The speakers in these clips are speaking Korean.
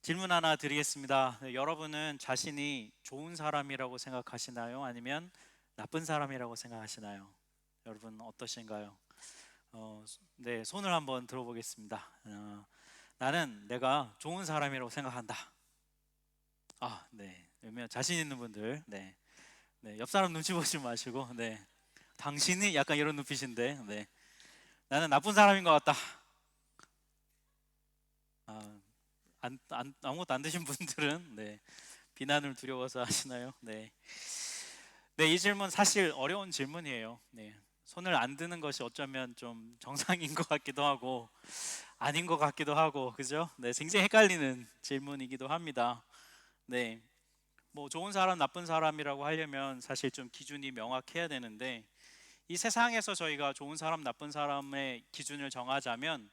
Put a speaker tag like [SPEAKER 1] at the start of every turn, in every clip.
[SPEAKER 1] 질문 하나 드리겠습니다. 네, 여러분은 자신이 좋은 사람이라고 생각하시나요? 아니면 나쁜 사람이라고 생각하시나요? 여러분 어떠신가요? 네, 손을 한번 들어보겠습니다. 나는 내가 좋은 사람이라고 생각한다. 네. 그러면 자신 있는 분들, 네, 네, 옆 사람 눈치 보지 마시고, 네, 당신이 약간 이런 눈빛인데, 네, 나는 나쁜 사람인 것 같다. 아, 아무것도 안 되신 분들은, 네, 비난을 두려워서 하시나요? 네. 네, 이 질문 사실 어려운 질문이에요. 네. 손을 안 드는 것이 어쩌면 좀 정상인 것 같기도 하고 아닌 것 같기도 하고 그죠? 네, 굉장히 헷갈리는 질문이기도 합니다. 네. 뭐 좋은 사람, 나쁜 사람이라고 하려면 사실 좀 기준이 명확해야 되는데 이 세상에서 저희가 좋은 사람, 나쁜 사람의 기준을 정하자면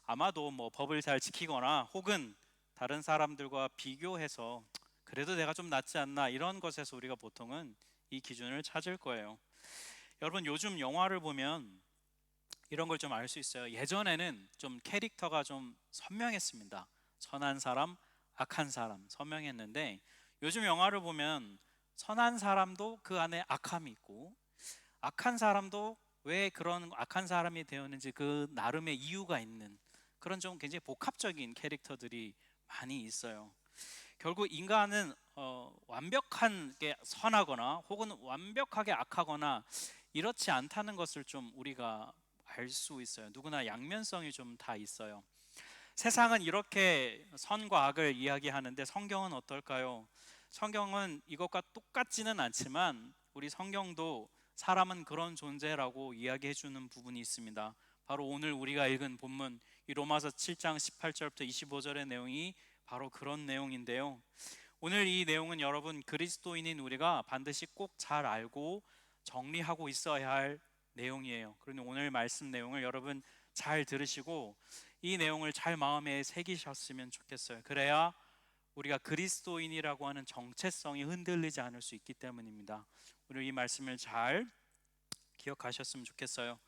[SPEAKER 1] 아마도 뭐 법을 잘 지키거나 혹은 다른 사람들과 비교해서 그래도 내가 좀 낫지 않나 이런 것에서 우리가 보통은 이 기준을 찾을 거예요. 여러분 요즘 영화를 보면 이런 걸 좀 알 수 있어요. 예전에는 좀 캐릭터가 좀 선명했습니다. 선한 사람, 악한 사람 선명했는데 요즘 영화를 보면 선한 사람도 그 안에 악함이 있고 악한 사람도 왜 그런 악한 사람이 되었는지 그 나름의 이유가 있는 그런 좀 굉장히 복합적인 캐릭터들이 많이 있어요. 결국 인간은 완벽하게 선하거나 혹은 완벽하게 악하거나 이렇지 않다는 것을 좀 우리가 알 수 있어요. 누구나 양면성이 좀 다 있어요. 세상은 이렇게 선과 악을 이야기하는데 성경은 어떨까요? 성경은 이것과 똑같지는 않지만 우리 성경도 사람은 그런 존재라고 이야기해 주는 부분이 있습니다. 바로 오늘 우리가 읽은 본문 이 로마서 7장 18절부터 25절의 내용이 바로 그런 내용인데요. 오늘 이 내용은 여러분 그리스도인인 우리가 반드시 꼭 잘 알고 정리하고 있어야 할 내용이에요. 그러니 오늘 말씀 내용을 여러분 잘 들으시고 이 내용을 잘 마음에 새기셨으면 좋겠어요. 그래야 우리가 그리스도인이라고 하는 정체성이 흔들리지 않을 수 있기 때문입니다. 오늘 이 말씀을 잘 기억하셨으면 좋겠어요.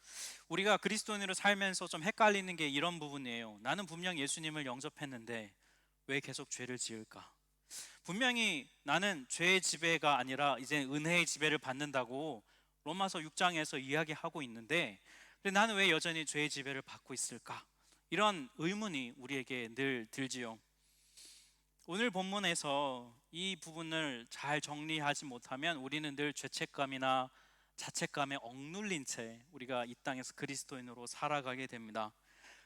[SPEAKER 1] 우리가 그리스도인으로 살면서 좀 헷갈리는 게 이런 부분이에요. 나는 분명 예수님을 영접했는데 왜 계속 죄를 지을까? 분명히 나는 죄의 지배가 아니라 이제 은혜의 지배를 받는다고 로마서 6장에서 이야기하고 있는데 근데 나는 왜 여전히 죄의 지배를 받고 있을까? 이런 의문이 우리에게 늘 들지요. 오늘 본문에서 이 부분을 잘 정리하지 못하면 우리는 늘 죄책감이나 자책감에 억눌린 채 우리가 이 땅에서 그리스도인으로 살아가게 됩니다.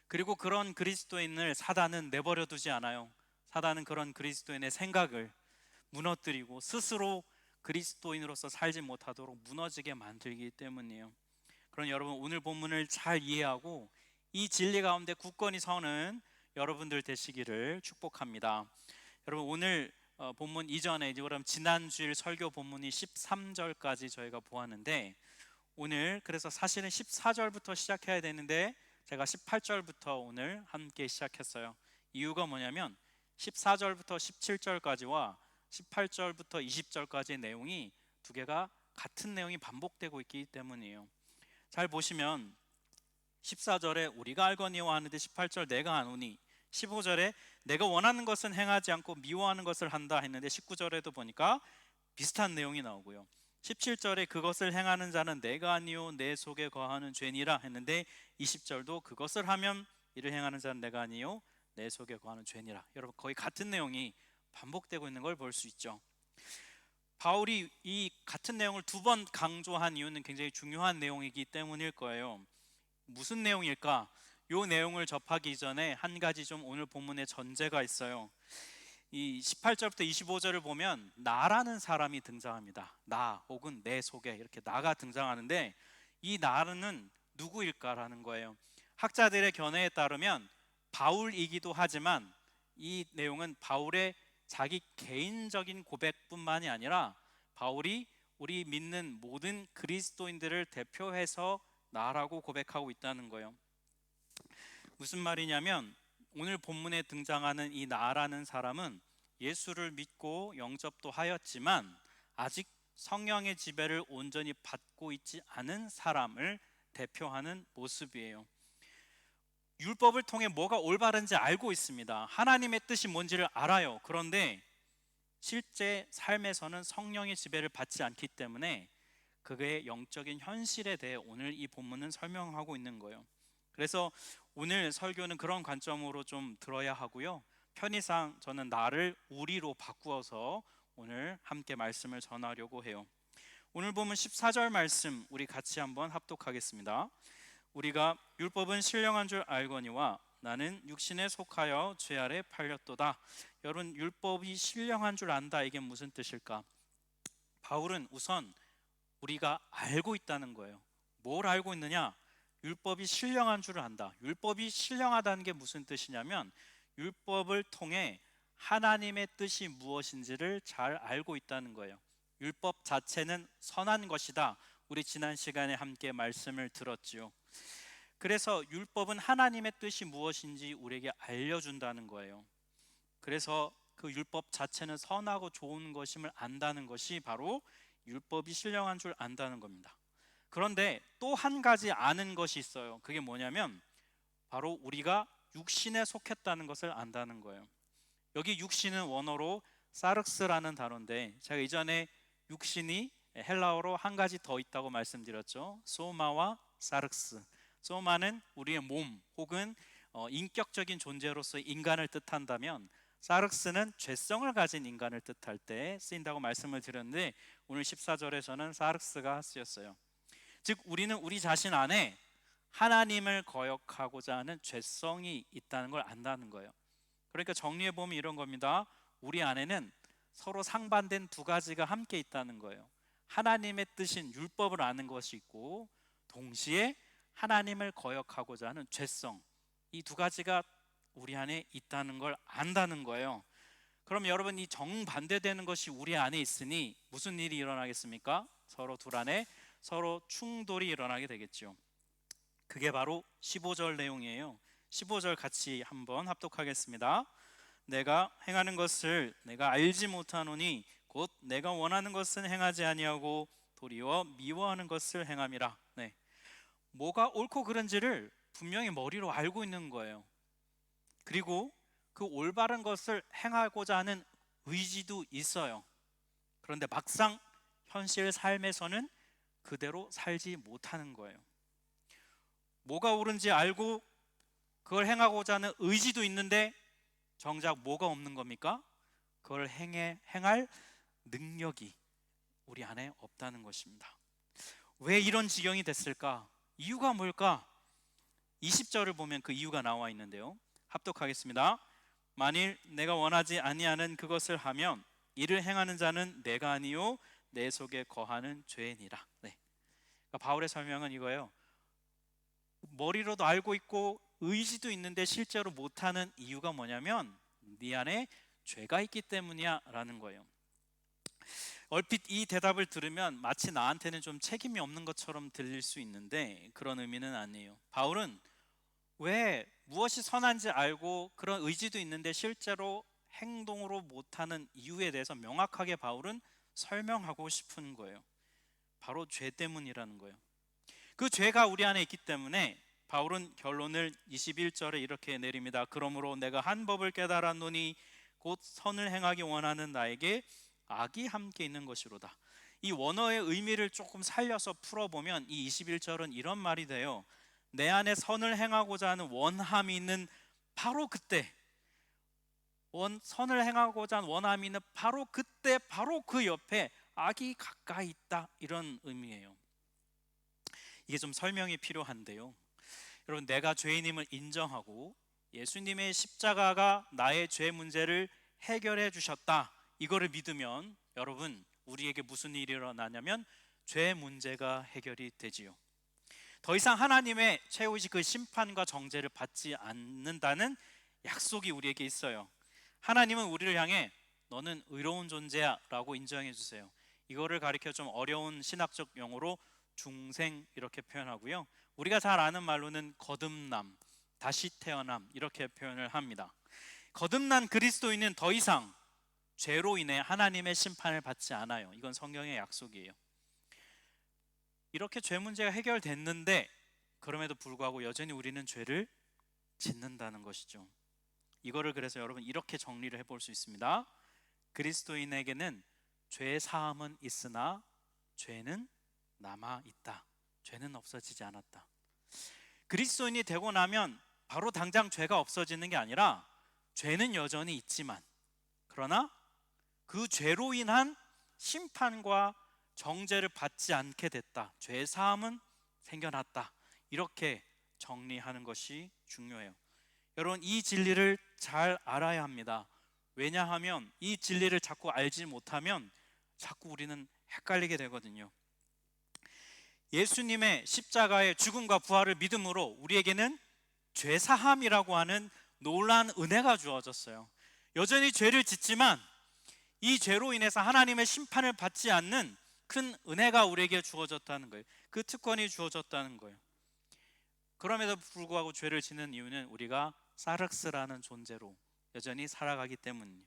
[SPEAKER 1] 그리고 그런 그리스도인을 사단은 내버려 두지 않아요. 사단은 그런 그리스도인의 생각을 무너뜨리고 스스로 그리스도인으로서 살지 못하도록 무너지게 만들기 때문이에요. 그럼 여러분 오늘 본문을 잘 이해하고 이 진리 가운데 굳건히 서는 여러분들 되시기를 축복합니다. 여러분 오늘 본문 이전에 그럼 지난주일 설교 본문이 13절까지 저희가 보았는데 오늘 그래서 사실은 14절부터 시작해야 되는데 제가 18절부터 오늘 함께 시작했어요. 이유가 뭐냐면 14절부터 17절까지와 18절부터 20절까지의 내용이 두 개가 같은 내용이 반복되고 있기 때문이에요. 잘 보시면 14절에 우리가 알거니와 하는데 18절 내가 아노니 15절에 내가 원하는 것은 행하지 않고 미워하는 것을 한다 했는데 19절에도 보니까 비슷한 내용이 나오고요. 17절에 그것을 행하는 자는 내가 아니요 내 속에 거하는 죄니라 했는데 20절도 그것을 하면 이를 행하는 자는 내가 아니요 내 속에 거하는 죄니라. 여러분 거의 같은 내용이 반복되고 있는 걸 볼 수 있죠. 바울이 이 같은 내용을 두 번 강조한 이유는 굉장히 중요한 내용이기 때문일 거예요. 무슨 내용일까? 이 내용을 접하기 전에 한 가지 좀 오늘 본문에 전제가 있어요. 이 18절부터 25절을 보면 나라는 사람이 등장합니다. 나 혹은 내 속에 이렇게 나가 등장하는데 이 나는 누구일까라는 거예요. 학자들의 견해에 따르면 바울이기도 하지만 이 내용은 바울의 자기 개인적인 고백뿐만이 아니라 바울이 우리 믿는 모든 그리스도인들을 대표해서 나라고 고백하고 있다는 거예요. 무슨 말이냐면 오늘 본문에 등장하는 이 나라는 사람은 예수를 믿고 영접도 하였지만 아직 성령의 지배를 온전히 받고 있지 않은 사람을 대표하는 모습이에요. 율법을 통해 뭐가 올바른지 알고 있습니다. 하나님의 뜻이 뭔지를 알아요. 그런데 실제 삶에서는 성령의 지배를 받지 않기 때문에 그의 영적인 현실에 대해 오늘 이 본문은 설명하고 있는 거예요. 그래서 오늘 설교는 그런 관점으로 좀 들어야 하고요. 편의상 저는 나를 우리로 바꾸어서 오늘 함께 말씀을 전하려고 해요. 오늘 보면 14절 말씀 우리 같이 한번 합독하겠습니다. 우리가 율법은 신령한 줄 알거니와 나는 육신에 속하여 죄 아래 팔렸도다. 여러분, 율법이 신령한 줄 안다, 이게 무슨 뜻일까? 바울은 우선 우리가 알고 있다는 거예요. 뭘 알고 있느냐? 율법이 신령한 줄 안다. 율법이 신령하다는 게 무슨 뜻이냐면 율법을 통해 하나님의 뜻이 무엇인지를 잘 알고 있다는 거예요. 율법 자체는 선한 것이다. 우리 지난 시간에 함께 말씀을 들었지요. 그래서 율법은 하나님의 뜻이 무엇인지 우리에게 알려준다는 거예요. 그래서 그 율법 자체는 선하고 좋은 것임을 안다는 것이 바로 율법이 신령한 줄 안다는 겁니다. 그런데 또 한 가지 아는 것이 있어요. 그게 뭐냐면 바로 우리가 육신에 속했다는 것을 안다는 거예요. 여기 육신은 원어로 사륵스라는 단어인데, 제가 이전에 육신이 헬라어로 한 가지 더 있다고 말씀드렸죠. 소마와 사륵스. 소마는 우리의 몸 혹은 인격적인 존재로서 인간을 뜻한다면, 사륵스는 죄성을 가진 인간을 뜻할 때 쓰인다고 말씀을 드렸는데, 오늘 14절에서는 사륵스가 쓰였어요. 즉 우리는 우리 자신 안에 하나님을 거역하고자 하는 죄성이 있다는 걸 안다는 거예요. 그러니까 정리해 보면 이런 겁니다. 우리 안에는 서로 상반된 두 가지가 함께 있다는 거예요. 하나님의 뜻인 율법을 아는 것이 있고, 동시에 하나님을 거역하고자 하는 죄성, 이 두 가지가 우리 안에 있다는 걸 안다는 거예요. 그럼 여러분, 이 정반대되는 것이 우리 안에 있으니 무슨 일이 일어나겠습니까? 서로 둘 안에 서로 충돌이 일어나게 되겠죠. 그게 바로 15절 내용이에요. 15절 같이 한번 합독하겠습니다. 내가 행하는 것을 내가 알지 못하노니 곧 내가 원하는 것은 행하지 아니하고 도리어 미워하는 것을 행함이라. 네. 뭐가 옳고 그른지를 분명히 머리로 알고 있는 거예요. 그리고 그 올바른 것을 행하고자 하는 의지도 있어요. 그런데 막상 현실 삶에서는 그대로 살지 못하는 거예요. 뭐가 옳은지 알고 그걸 행하고자 하는 의지도 있는데 정작 뭐가 없는 겁니까? 그걸 행할 능력이 우리 안에 없다는 것입니다. 왜 이런 지경이 됐을까? 이유가 뭘까? 20절을 보면 그 이유가 나와 있는데요. 합독하겠습니다. 만일 내가 원하지 아니하는 그것을 하면 이를 행하는 자는 내가 아니요 내 속에 거하는 죄이니라. 네. 그러니까 바울의 설명은 이거예요. 머리로도 알고 있고 의지도 있는데 실제로 못하는 이유가 뭐냐면 네 안에 죄가 있기 때문이야 라는 거예요. 얼핏 이 대답을 들으면 마치 나한테는 좀 책임이 없는 것처럼 들릴 수 있는데 그런 의미는 아니에요. 바울은 왜 무엇이 선한지 알고 그런 의지도 있는데 실제로 행동으로 못하는 이유에 대해서 명확하게 바울은 설명하고 싶은 거예요. 바로 죄 때문이라는 거예요. 그 죄가 우리 안에 있기 때문에 바울은 결론을 21절에 이렇게 내립니다. 그러므로 내가 한 법을 깨달았노니 곧 선을 행하기 원하는 나에게 악이 함께 있는 것이로다. 이 원어의 의미를 조금 살려서 풀어보면 이 21절은 이런 말이 돼요. 내 안에 선을 행하고자 하는 원함이 있는 바로 그때, 선을 행하고자 하는 원함이 있는 바로 그때, 바로 그 옆에 악이 가까이 있다, 이런 의미예요. 이게 좀 설명이 필요한데요. 여러분, 내가 죄인임을 인정하고 예수님의 십자가가 나의 죄 문제를 해결해 주셨다, 이거를 믿으면 여러분, 우리에게 무슨 일이 일어나냐면 죄 문제가 해결이 되지요. 더 이상 하나님의 최후의 그 심판과 정죄를 받지 않는다는 약속이 우리에게 있어요. 하나님은 우리를 향해 너는 의로운 존재야 라고 인정해 주세요. 이거를 가리켜 좀 어려운 신학적 용어로 중생 이렇게 표현하고요. 우리가 잘 아는 말로는 거듭남, 다시 태어남 이렇게 표현을 합니다. 거듭난 그리스도인은 더 이상 죄로 인해 하나님의 심판을 받지 않아요. 이건 성경의 약속이에요. 이렇게 죄 문제가 해결됐는데 그럼에도 불구하고 여전히 우리는 죄를 짓는다는 것이죠. 이거를 그래서 여러분 이렇게 정리를 해볼 수 있습니다. 그리스도인에게는 죄 사함은 있으나 죄는 남아 있다. 죄는 없어지지 않았다. 그리스도인이 되고 나면 바로 당장 죄가 없어지는 게 아니라 죄는 여전히 있지만, 그러나 그 죄로 인한 심판과 정죄를 받지 않게 됐다. 죄 사함은 생겨났다. 이렇게 정리하는 것이 중요해요. 여러분, 이 진리를 잘 알아야 합니다. 왜냐하면 이 진리를 자꾸 알지 못하면 자꾸 우리는 헷갈리게 되거든요. 예수님의 십자가의 죽음과 부활을 믿음으로 우리에게는 죄사함이라고 하는 놀라운 은혜가 주어졌어요. 여전히 죄를 짓지만 이 죄로 인해서 하나님의 심판을 받지 않는 큰 은혜가 우리에게 주어졌다는 거예요. 그 특권이 주어졌다는 거예요. 그럼에도 불구하고 죄를 짓는 이유는 우리가 사륵스라는 존재로 여전히 살아가기 때문이에요.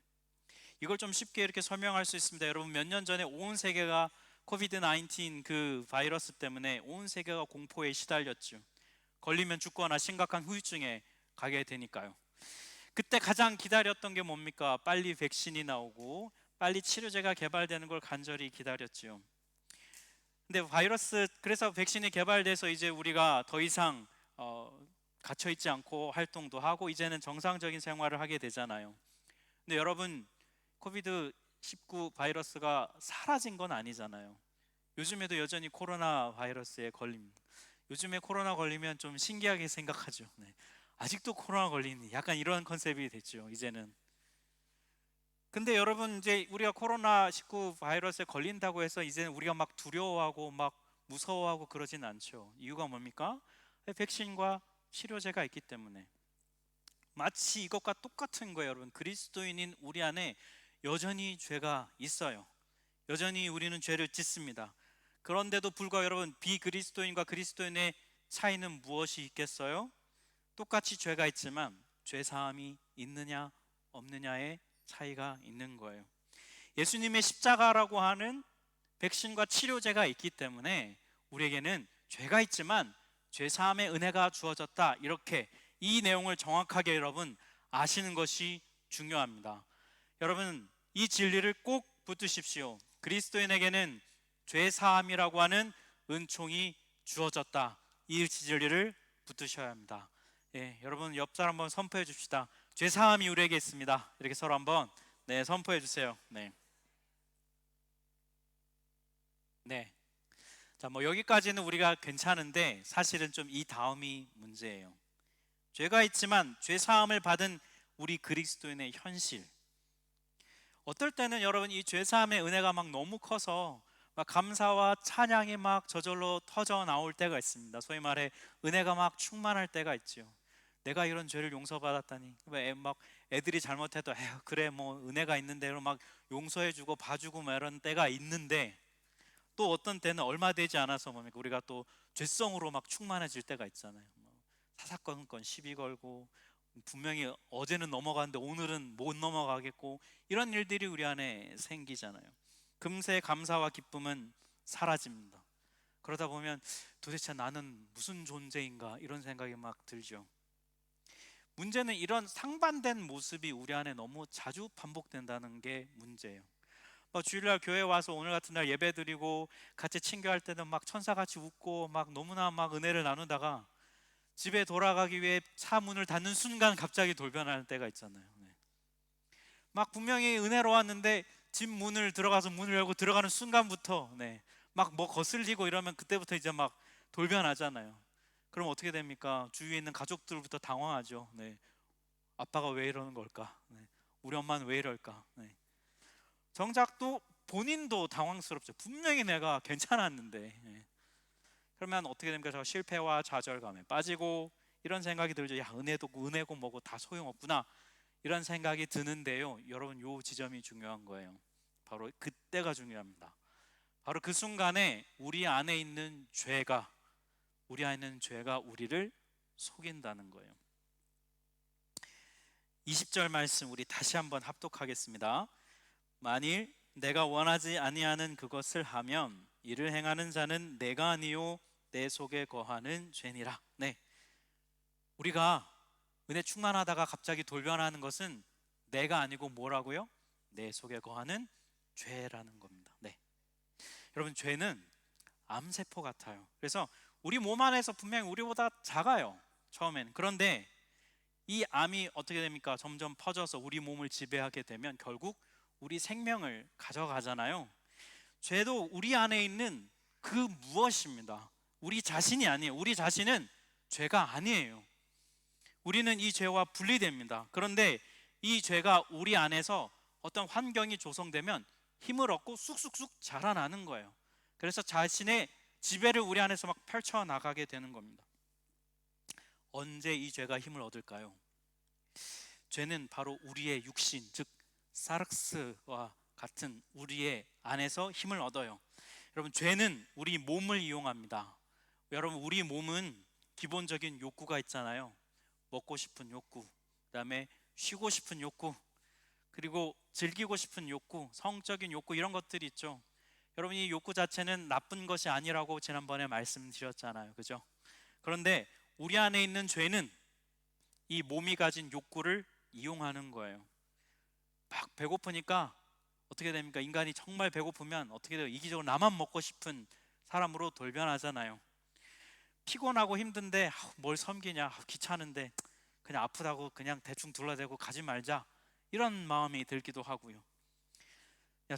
[SPEAKER 1] 이걸 좀 쉽게 이렇게 설명할 수 있습니다. 여러분, 몇 년 전에 온 세계가 코비드 19 그 바이러스 때문에 온 세계가 공포에 시달렸죠. 걸리면 죽거나 심각한 후유증에 가게 되니까요. 그때 가장 기다렸던 게 뭡니까? 빨리 백신이 나오고 빨리 치료제가 개발되는 걸 간절히 기다렸죠. 근데 그래서 백신이 개발돼서 이제 우리가 더 이상 갇혀 있지 않고 활동도 하고 이제는 정상적인 생활을 하게 되잖아요. 근데 여러분, 코비드 19 바이러스가 사라진 건 아니잖아요. 요즘에도 여전히 코로나 바이러스에 걸립니다. 요즘에 코로나 걸리면 좀 신기하게 생각하죠. 네. 아직도 코로나 걸리니 약간 이런 컨셉이 됐죠, 이제는. 근데 여러분, 이제 우리가 코로나 19 바이러스에 걸린다고 해서 이제는 우리가 막 두려워하고 막 무서워하고 그러진 않죠. 이유가 뭡니까? 백신과 치료제가 있기 때문에. 마치 이것과 똑같은 거예요, 여러분. 그리스도인인 우리 안에 여전히 죄가 있어요. 여전히 우리는 죄를 짓습니다. 그런데도 불구하고 여러분, 비그리스도인과 그리스도인의 차이는 무엇이 있겠어요? 똑같이 죄가 있지만 죄 사함이 있느냐 없느냐의 차이가 있는 거예요. 예수님의 십자가라고 하는 백신과 치료제가 있기 때문에 우리에게는 죄가 있지만 죄 사함의 은혜가 주어졌다. 이렇게 이 내용을 정확하게 여러분 아시는 것이 중요합니다. 여러분, 이 진리를 꼭 붙드십시오. 그리스도인에게는 죄 사함이라고 하는 은총이 주어졌다. 이 진리를 붙드셔야 합니다. 예, 여러분 옆 사람 한번 선포해 줍시다. 죄 사함이 우리에게 있습니다. 이렇게 서로 한번 선포해 주세요. 네. 네. 자, 뭐 여기까지는 우리가 괜찮은데 사실은 좀 이 다음이 문제예요. 죄가 있지만 죄 사함을 받은 우리 그리스도인의 현실. 어떨 때는 여러분 이 죄 사함의 은혜가 막 너무 커서 막 감사와 찬양이 막 저절로 터져 나올 때가 있습니다. 소위 말해 은혜가 막 충만할 때가 있죠. 내가 이런 죄를 용서받았다니. 막 애들이 잘못해도 에휴 그래 뭐 은혜가 있는데 막 용서해주고 봐주고 막 이런 때가 있는데, 또 어떤 때는 얼마 되지 않아서 뭡니까 우리가 또 죄성으로 막 충만해질 때가 있잖아요. 사사건건 시비 걸고 분명히 어제는 넘어갔는데 오늘은 못 넘어가겠고 이런 일들이 우리 안에 생기잖아요. 금세 감사와 기쁨은 사라집니다. 그러다 보면 도대체 나는 무슨 존재인가 이런 생각이 막 들죠. 문제는 이런 상반된 모습이 우리 안에 너무 자주 반복된다는 게 문제예요. 주일날 교회 와서 오늘 같은 날 예배 드리고 같이 친교할 때는 막 천사같이 웃고 막 너무나 막 은혜를 나누다가 집에 돌아가기 위해 차 문을 닫는 순간 갑자기 돌변하는 때가 있잖아요. 네. 막 분명히 은혜로 왔는데 집 문을 들어가서 문을 열고 들어가는 순간부터 막 뭐 거슬리고 이러면 그때부터 이제 막 돌변하잖아요. 그럼 어떻게 됩니까? 주위에 있는 가족들부터 당황하죠. 네. 아빠가 왜 이러는 걸까? 네. 우리 엄마는 왜 이럴까? 네. 정작 또 본인도 당황스럽죠. 분명히 내가 괜찮았는데. 네. 그러면 어떻게 됩니까? 저 실패와 좌절감에 빠지고 이런 생각이 들죠. 야, 은혜고 뭐고 다 소용없구나 이런 생각이 드는데요. 여러분, 요 지점이 중요한 거예요. 바로 그때가 중요합니다. 바로 그 순간에 우리 안에 있는 죄가 우리를 속인다는 거예요. 20절 말씀 우리 다시 한번 합독하겠습니다. 만일 내가 원하지 아니하는 그것을 하면 이를 행하는 자는 내가 아니요 내 속에 거하는 죄니라. 네, 우리가 은혜 충만하다가 갑자기 돌변하는 것은 내가 아니고 뭐라고요? 내 속에 거하는 죄라는 겁니다. 네. 여러분, 죄는 암세포 같아요. 그래서 우리 몸 안에서 분명히 우리보다 작아요, 처음엔. 그런데 이 암이 어떻게 됩니까? 점점 퍼져서 우리 몸을 지배하게 되면 결국 우리 생명을 가져가잖아요. 죄도 우리 안에 있는 그 무엇입니다. 우리 자신이 아니에요. 우리 자신은 죄가 아니에요. 우리는 이 죄와 분리됩니다. 그런데 이 죄가 우리 안에서 어떤 환경이 조성되면 힘을 얻고 쑥쑥쑥 자라나는 거예요. 그래서 자신의 지배를 우리 안에서 막 펼쳐나가게 되는 겁니다. 언제 이 죄가 힘을 얻을까요? 죄는 바로 우리의 육신, 즉 사르스와 같은 우리의 안에서 힘을 얻어요. 여러분, 죄는 우리 몸을 이용합니다. 여러분, 우리 몸은 기본적인 욕구가 있잖아요. 먹고 싶은 욕구, 그다음에 쉬고 싶은 욕구, 그리고 즐기고 싶은 욕구, 성적인 욕구, 이런 것들이 있죠. 여러분, 이 욕구 자체는 나쁜 것이 아니라고 지난번에 말씀드렸잖아요. 그죠? 그런데 우리 안에 있는 죄는 이 몸이 가진 욕구를 이용하는 거예요. 막 배고프니까 어떻게 됩니까? 인간이 정말 배고프면 어떻게 돼요? 이기적으로 나만 먹고 싶은 사람으로 돌변하잖아요. 피곤하고 힘든데 뭘 섬기냐, 귀찮은데 그냥 아프다고 그냥 대충 둘러대고 가지 말자, 이런 마음이 들기도 하고요.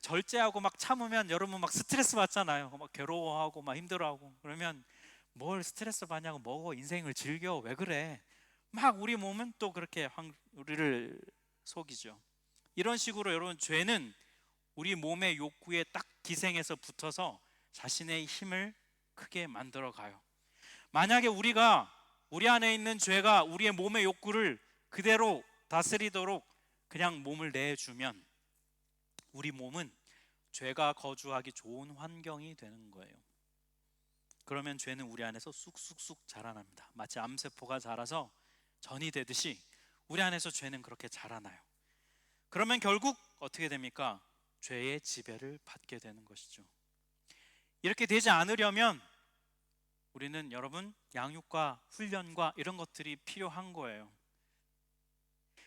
[SPEAKER 1] 절제하고 막 참으면 여러분 막 스트레스 받잖아요. 막 괴로워하고 막 힘들어하고. 그러면 뭘 스트레스 받냐고, 먹어, 인생을 즐겨, 왜 그래? 막 우리 몸은 또 그렇게 우리를 속이죠. 이런 식으로 여러분, 죄는 우리 몸의 욕구에 딱 기생해서 붙어서 자신의 힘을 크게 만들어 가요. 만약에 우리 안에 있는 죄가 우리의 몸의 욕구를 그대로 다스리도록 그냥 몸을 내주면 우리 몸은 죄가 거주하기 좋은 환경이 되는 거예요. 그러면 죄는 우리 안에서 쑥쑥쑥 자라납니다. 마치 암세포가 자라서 전이 되듯이 우리 안에서 죄는 그렇게 자라나요. 그러면 결국 어떻게 됩니까? 죄의 지배를 받게 되는 것이죠. 이렇게 되지 않으려면 우리는 여러분, 양육과 훈련과 이런 것들이 필요한 거예요.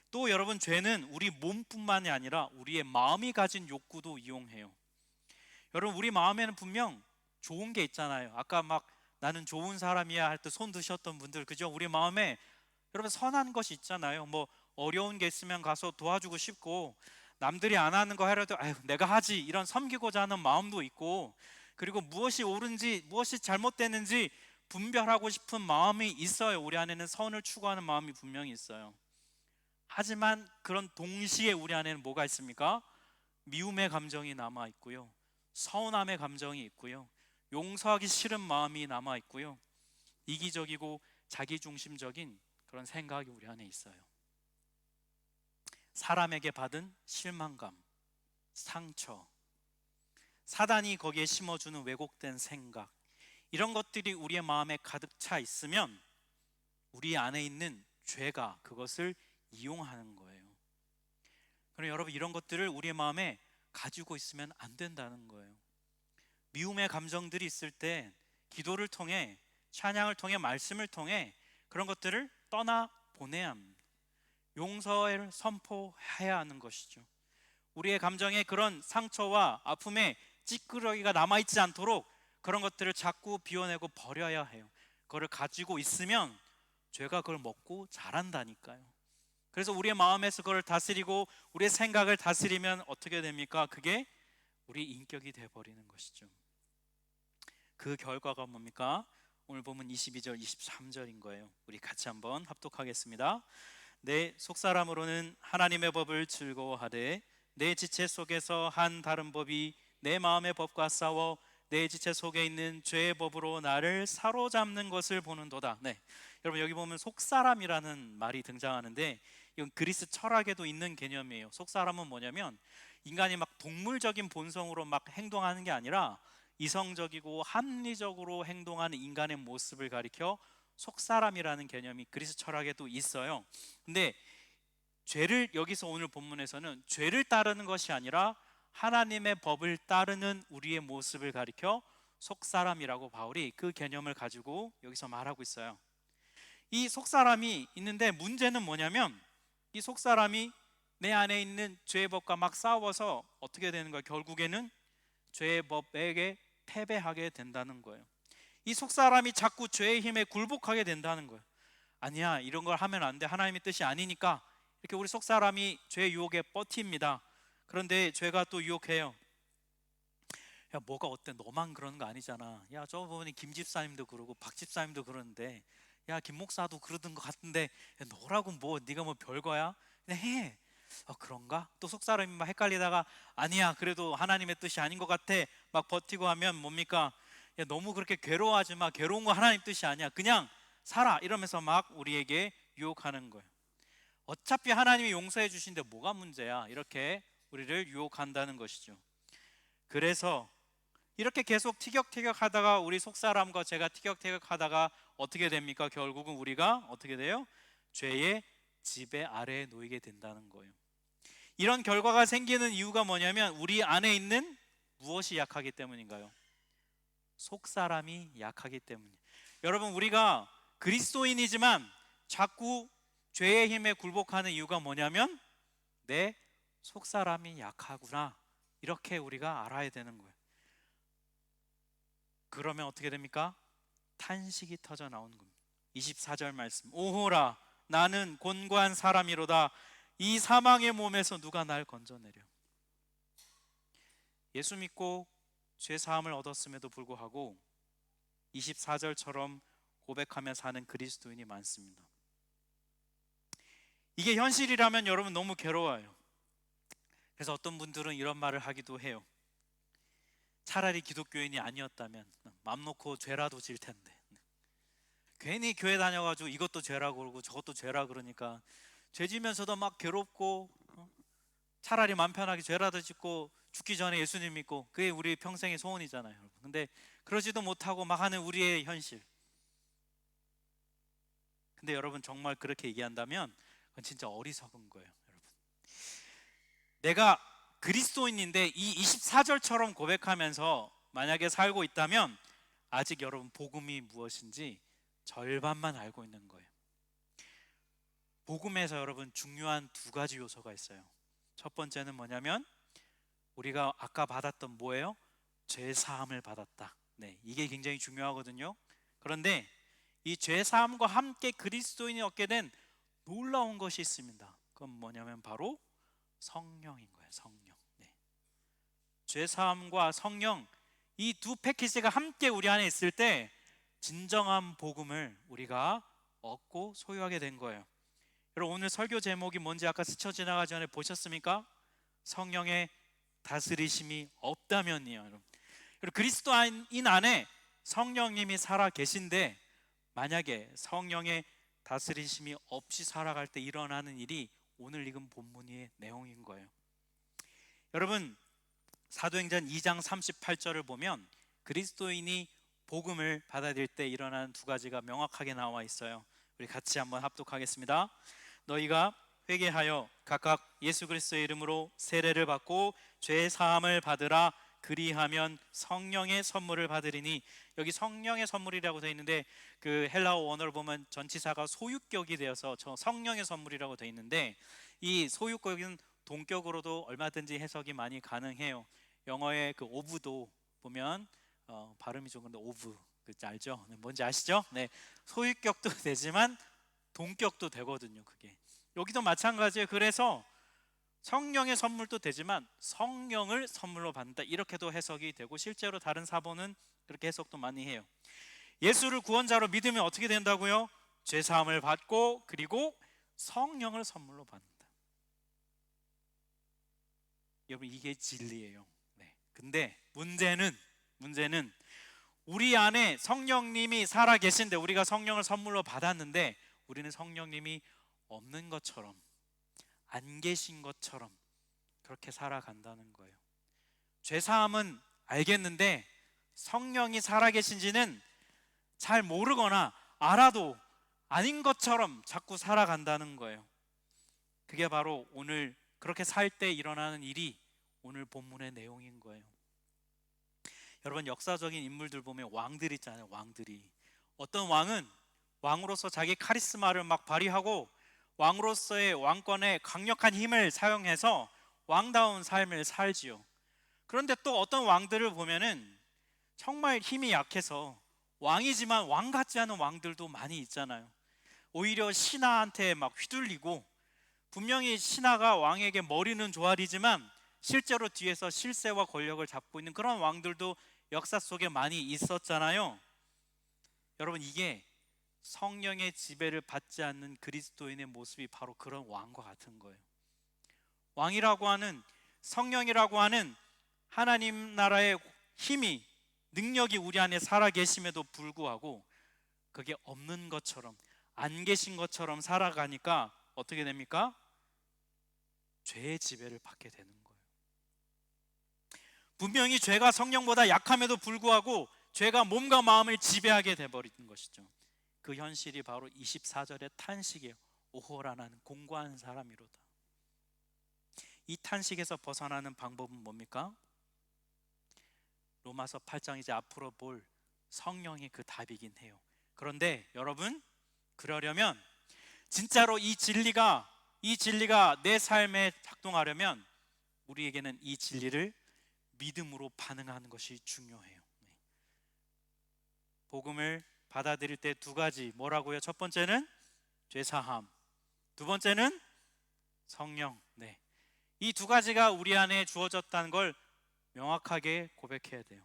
[SPEAKER 1] 또 여러분, 죄는 우리 몸뿐만이 아니라 우리의 마음이 가진 욕구도 이용해요. 여러분, 우리 마음에는 분명 좋은 게 있잖아요. 아까 막 나는 좋은 사람이야 할 때 손 드셨던 분들, 그죠? 우리 마음에 여러분 선한 것이 있잖아요. 뭐 어려운 게 있으면 가서 도와주고 싶고, 남들이 안 하는 거 하려도 아유 내가 하지, 이런 섬기고자 하는 마음도 있고, 그리고 무엇이 옳은지 무엇이 잘못되는지 분별하고 싶은 마음이 있어요. 우리 안에는 선을 추구하는 마음이 분명히 있어요. 하지만 그런 동시에 우리 안에는 뭐가 있습니까? 미움의 감정이 남아 있고요, 서운함의 감정이 있고요, 용서하기 싫은 마음이 남아 있고요, 이기적이고 자기중심적인 그런 생각이 우리 안에 있어요. 사람에게 받은 실망감, 상처, 사단이 거기에 심어주는 왜곡된 생각, 이런 것들이 우리의 마음에 가득 차 있으면 우리 안에 있는 죄가 그것을 이용하는 거예요. 그럼 여러분, 이런 것들을 우리의 마음에 가지고 있으면 안 된다는 거예요. 미움의 감정들이 있을 때 기도를 통해, 찬양을 통해, 말씀을 통해 그런 것들을 떠나 보내야 합니다. 용서를 선포해야 하는 것이죠. 우리의 감정에 그런 상처와 아픔에 찌끄러기가 남아있지 않도록 그런 것들을 자꾸 비워내고 버려야 해요. 그거를 가지고 있으면 죄가 그걸 먹고 자란다니까요. 그래서 우리의 마음에서 그걸 다스리고 우리의 생각을 다스리면 어떻게 됩니까? 그게 우리 인격이 되어버리는 것이죠. 그 결과가 뭡니까? 오늘 보면 22절 23절인 거예요. 우리 같이 한번 합독하겠습니다. 내 속사람으로는 하나님의 법을 즐거워하되 내 지체 속에서 한 다른 법이 내 마음의 법과 싸워 내 지체 속에 있는 죄의 법으로 나를 사로잡는 것을 보는도다. 네, 여러분, 여기 보면 속사람이라는 말이 등장하는데 이건 그리스 철학에도 있는 개념이에요. 속사람은 뭐냐면 인간이 막 동물적인 본성으로 막 행동하는 게 아니라 이성적이고 합리적으로 행동하는 인간의 모습을 가리켜 속사람이라는 개념이 그리스 철학에도 있어요. 근데 죄를, 여기서 오늘 본문에서는 죄를 따르는 것이 아니라 하나님의 법을 따르는 우리의 모습을 가리켜 속사람이라고 바울이 그 개념을 가지고 여기서 말하고 있어요. 이 속사람이 있는데 문제는 뭐냐면 이 속사람이 내 안에 있는 죄의 법과 막 싸워서 어떻게 되는 거예요? 결국에는 죄의 법에게 패배하게 된다는 거예요. 이 속사람이 자꾸 죄의 힘에 굴복하게 된다는 거예요. 아니야, 이런 걸 하면 안 돼, 하나님의 뜻이 아니니까. 이렇게 우리 속사람이 죄의 유혹에 버팁니다. 그런데 죄가 또 유혹해요. 야, 뭐가 어때? 너만 그러는 거 아니잖아. 야, 저 부분이 김 집사님도 그러고 박 집사님도 그러는데, 야, 김 목사도 그러던 것 같은데, 야, 너라고 뭐 네가 뭐 별거야? 그냥 해. 그런가? 또 속사람이 막 헷갈리다가 아니야, 그래도 하나님의 뜻이 아닌 것 같아, 막 버티고 하면 뭡니까? 야, 너무 그렇게 괴로워하지 마. 괴로운 거 하나님 뜻이 아니야. 그냥 살아. 이러면서 막 우리에게 유혹하는 거예요. 어차피 하나님이 용서해 주신데 뭐가 문제야? 이렇게 우리를 유혹한다는 것이죠. 그래서 이렇게 계속 티격태격 하다가 우리 속사람과 제가 티격태격 하다가 어떻게 됩니까? 결국은 우리가 어떻게 돼요? 죄의 지배 아래에 놓이게 된다는 거예요. 이런 결과가 생기는 이유가 뭐냐면 우리 안에 있는 무엇이 약하기 때문인가요? 속사람이 약하기 때문이에요. 여러분, 우리가 그리스도인이지만 자꾸 죄의 힘에 굴복하는 이유가 뭐냐면 내 속사람이 약하구나, 이렇게 우리가 알아야 되는 거예요. 그러면 어떻게 됩니까? 탄식이 터져 나오는 겁니다. 24절 말씀, 오호라 나는 곤고한 사람이로다. 이 사망의 몸에서 누가 날 건져내려. 예수 믿고 죄 사함을 얻었음에도 불구하고 24절처럼 고백하며 사는 그리스도인이 많습니다. 이게 현실이라면 여러분 너무 괴로워요. 그래서 어떤 분들은 이런 말을 하기도 해요. 차라리 기독교인이 아니었다면 맘 놓고 죄라도 질 텐데, 괜히 교회 다녀가지고 이것도 죄라고 그러고 저것도 죄라 그러니까 죄 지면서도 막 괴롭고, 차라리 맘 편하게 죄라도 짓고 죽기 전에 예수님 믿고, 그게 우리 평생의 소원이잖아요, 여러분. 근데 그러지도 못하고 막 하는 우리의 현실. 근데 여러분, 정말 그렇게 얘기한다면 그건 진짜 어리석은 거예요, 여러분. 내가 그리스도인인데 이 24절처럼 고백하면서 만약에 살고 있다면 아직 여러분 복음이 무엇인지 절반만 알고 있는 거예요. 복음에서 여러분 중요한 두 가지 요소가 있어요. 첫 번째는 뭐냐면 우리가 아까 받았던 뭐예요? 죄 사함을 받았다. 네, 이게 굉장히 중요하거든요. 그런데 이 죄 사함과 함께 그리스도인이 얻게 된 놀라운 것이 있습니다. 그건 뭐냐면 바로 성령인 거예요. 성령. 네. 죄 사함과 성령, 이 두 패키지가 함께 우리 안에 있을 때 진정한 복음을 우리가 얻고 소유하게 된 거예요. 여러분, 오늘 설교 제목이 뭔지 아까 스쳐 지나가기 전에 보셨습니까? 성령의 다스리심이 없다면이요. 여러분, 그리스도인 안에 성령님이 살아 계신데 만약에 성령의 다스리심이 없이 살아갈 때 일어나는 일이 오늘 읽은 본문의 내용인 거예요. 여러분, 사도행전 2장 38절을 보면 그리스도인이 복음을 받아들일 때 일어나는 두 가지가 명확하게 나와 있어요. 우리 같이 한번 합독하겠습니다. 너희가 회개하여 각각 예수 그리스도의 이름으로 세례를 받고 죄 사함을 받으라. 그리하면 성령의 선물을 받으리니, 여기 성령의 선물이라고 되어 있는데 그 헬라어 원어를 보면 전치사가 소유격이 되어서 저 성령의 선물이라고 되어 있는데, 이 소유격은 동격으로도 얼마든지 해석이 많이 가능해요. 영어의 그 오브도 보면 발음이 좀 근데 오브 그 알죠? 네, 뭔지 아시죠? 네, 소유격도 되지만 동격도 되거든요. 그게 여기도 마찬가지예요. 그래서 성령의 선물도 되지만 성령을 선물로 받는다, 이렇게도 해석이 되고 실제로 다른 사본은 그렇게 해석도 많이 해요. 예수를 구원자로 믿으면 어떻게 된다고요? 죄 사함을 받고 그리고 성령을 선물로 받는다. 여러분, 이게 진리예요. 네. 근데 문제는 우리 안에 성령님이 살아 계신데 우리가 성령을 선물로 받았는데 우리는 성령님이 없는 것처럼, 안 계신 것처럼 그렇게 살아간다는 거예요. 죄사함은 알겠는데 성령이 살아계신지는 잘 모르거나 알아도 아닌 것처럼 자꾸 살아간다는 거예요. 그게 바로 오늘 그렇게 살 때 일어나는 일이 오늘 본문의 내용인 거예요. 여러분, 역사적인 인물들 보면 왕들 있잖아요. 왕들이, 어떤 왕은 왕으로서 자기 카리스마를 막 발휘하고 왕으로서의 왕권의 강력한 힘을 사용해서 왕다운 삶을 살지요. 그런데 또 어떤 왕들을 보면은 정말 힘이 약해서 왕이지만 왕 같지 않은 왕들도 많이 있잖아요. 오히려 신하한테 막 휘둘리고, 분명히 신하가 왕에게 머리는 조아리지만 실제로 뒤에서 실세와 권력을 잡고 있는 그런 왕들도 역사 속에 많이 있었잖아요. 여러분, 이게 성령의 지배를 받지 않는 그리스도인의 모습이 바로 그런 왕과 같은 거예요. 왕이라고 하는, 성령이라고 하는 하나님 나라의 힘이, 능력이 우리 안에 살아 계심에도 불구하고 그게 없는 것처럼, 안 계신 것처럼 살아가니까 어떻게 됩니까? 죄의 지배를 받게 되는 거예요. 분명히 죄가 성령보다 약함에도 불구하고 죄가 몸과 마음을 지배하게 돼버리는 것이죠. 그 현실이 바로 24절의 탄식이에요. 오호라, 나는 공고한 사람이로다. 이 탄식에서 벗어나는 방법은 뭡니까? 로마서 8장 이제 앞으로 볼 성령의 그 답이긴 해요. 그런데 여러분, 그러려면 진짜로 이 진리가 내 삶에 작동하려면 우리에게는 이 진리를 믿음으로 반응하는 것이 중요해요. 복음을 받아들일 때 두 가지, 뭐라고요? 첫 번째는 죄사함, 두 번째는 성령. 이 두 가지가 우리 안에 주어졌다는 걸 명확하게 고백해야 돼요.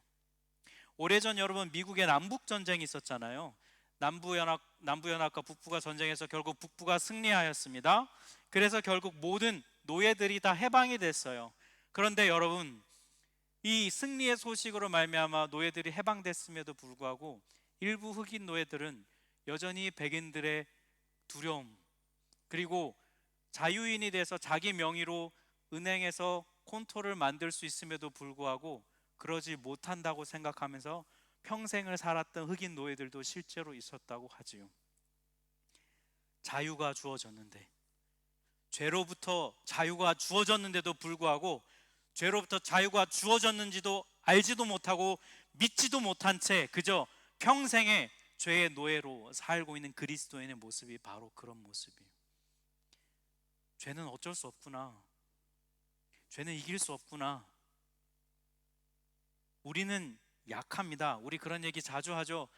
[SPEAKER 1] 오래전 여러분, 미국의 남북 전쟁이 있었잖아요. 남부연합과 북부가 전쟁에서 결국 북부가 승리하였습니다. 그래서 결국 모든 노예들이 다 해방이 됐어요. 그런데 여러분, 이 승리의 소식으로 말미암아 노예들이 해방됐음에도 불구하고 일부 흑인 노예들은 여전히 백인들의 두려움, 그리고 자유인이 돼서 자기 명의로 은행에서 콘토를 만들 수 있음에도 불구하고 그러지 못한다고 생각하면서 평생을 살았던 흑인 노예들도 실제로 있었다고 하지요. 자유가 주어졌는데, 죄로부터 자유가 주어졌는데도 불구하고 죄로부터 자유가 주어졌는지도 알지도 못하고 믿지도 못한 채 그저 평생의 죄의 노예로 살고 있는 그리스도인의 모습이 바로 그런 모습이에요. 죄는 어쩔 수 없구나. 죄는 이길 수 없구나. 우리는 약합니다. 우리 그런 얘기 자주 하죠.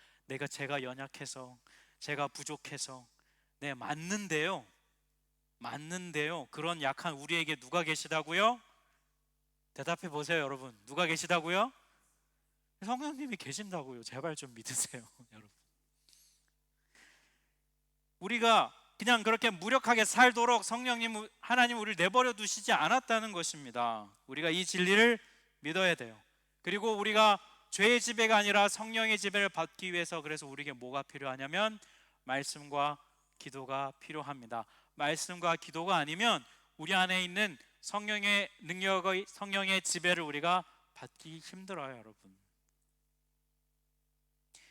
[SPEAKER 1] 제가 연약해서, 제가 부족해서. 네, 맞는데요. 그런 약한 우리에게 누가 계시다고요? 대답해 보세요, 여러분. 누가 계시다고요? 성령님이 계신다고요. 제발 좀 믿으세요, 여러분. 우리가 그냥 그렇게 무력하게 살도록 성령님, 하나님 우리를 내버려 두시지 않았다는 것입니다. 우리가 이 진리를 믿어야 돼요. 그리고 우리가 죄의 지배가 아니라 성령의 지배를 받기 위해서, 그래서 우리에게 뭐가 필요하냐면 말씀과 기도가 필요합니다. 말씀과 기도가 아니면 우리 안에 있는 성령의 능력의, 성령의 지배를 우리가 받기 힘들어요, 여러분.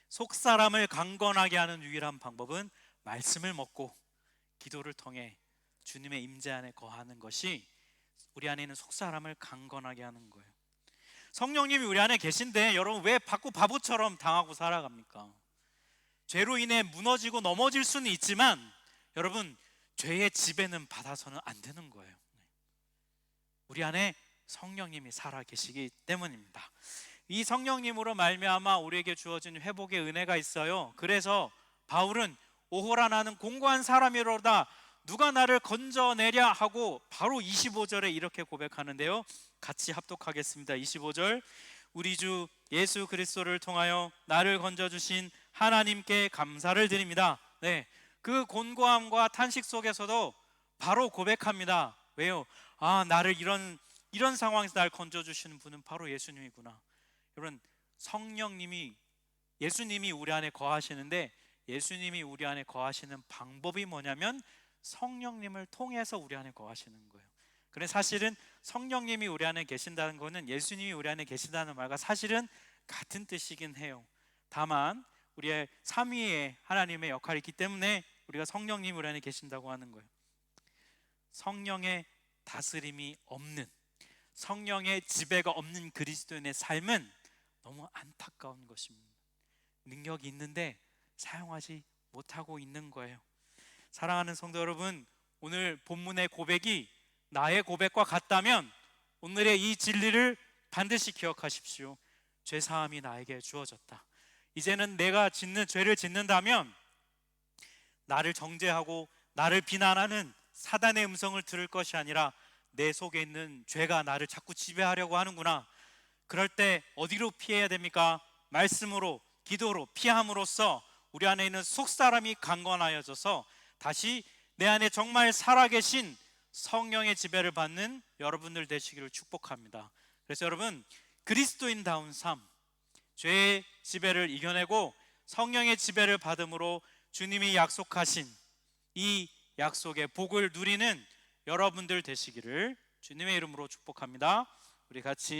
[SPEAKER 1] 속사람을 강건하게 하는 유일한 방법은 말씀을 먹고 기도를 통해 주님의 임재 안에 거하는 것이 우리 안에 있는 속사람을 강건하게 하는 거예요. 성령님이 우리 안에 계신데 여러분, 왜 자꾸 바보처럼 당하고 살아갑니까? 죄로 인해 무너지고 넘어질 수는 있지만 여러분, 죄의 지배는 받아서는 안 되는 거예요. 우리 안에 성령님이 살아 계시기 때문입니다. 이 성령님으로 말미암아 우리에게 주어진 회복의 은혜가 있어요. 그래서 바울은 오호라, 나는 공고한 사람이로다. 누가 나를 건져내랴 하고 바로 25절에 이렇게 고백하는데요. 같이 합독하겠습니다. 25절. 우리 주 예수 그리스도를 통하여 나를 건져주신 하나님께 감사를 드립니다. 그 곤고함과 탄식 속에서도 바로 고백합니다. 왜요? 나를 이런 상황에서 날 건져주시는 분은 바로 예수님이구나. 여러분, 성령님이, 예수님이 우리 안에 거하시는데, 예수님이 우리 안에 거하시는 방법이 뭐냐면 성령님을 통해서 우리 안에 거하시는 거예요. 그래서 사실은 성령님이 우리 안에 계신다는 것은 예수님이 우리 안에 계신다는 말과 사실은 같은 뜻이긴 해요. 다만 우리의 삼위의 하나님의 역할이 있기 때문에 우리가 성령님이 우리 안에 계신다고 하는 거예요. 성령의 다스림이 없는, 성령의 지배가 없는 그리스도인의 삶은 너무 안타까운 것입니다. 능력이 있는데 사용하지 못하고 있는 거예요. 사랑하는 성도 여러분, 오늘 본문의 고백이 나의 고백과 같다면 오늘의 이 진리를 반드시 기억하십시오. 죄사함이 나에게 주어졌다. 이제는 내가 짓는 죄를 짓는다면 나를 정죄하고 나를 비난하는 사단의 음성을 들을 것이 아니라 내 속에 있는 죄가 나를 자꾸 지배하려고 하는구나. 그럴 때 어디로 피해야 됩니까? 말씀으로, 기도로 피함으로써 우리 안에 있는 속사람이 강건하여져서 다시 내 안에 정말 살아계신 성령의 지배를 받는 여러분들 되시기를 축복합니다. 그래서 여러분, 그리스도인다운 삶, 죄의 지배를 이겨내고 성령의 지배를 받음으로 주님이 약속하신 이 약속의 복을 누리는 여러분들 되시기를 주님의 이름으로 축복합니다. 우리 같이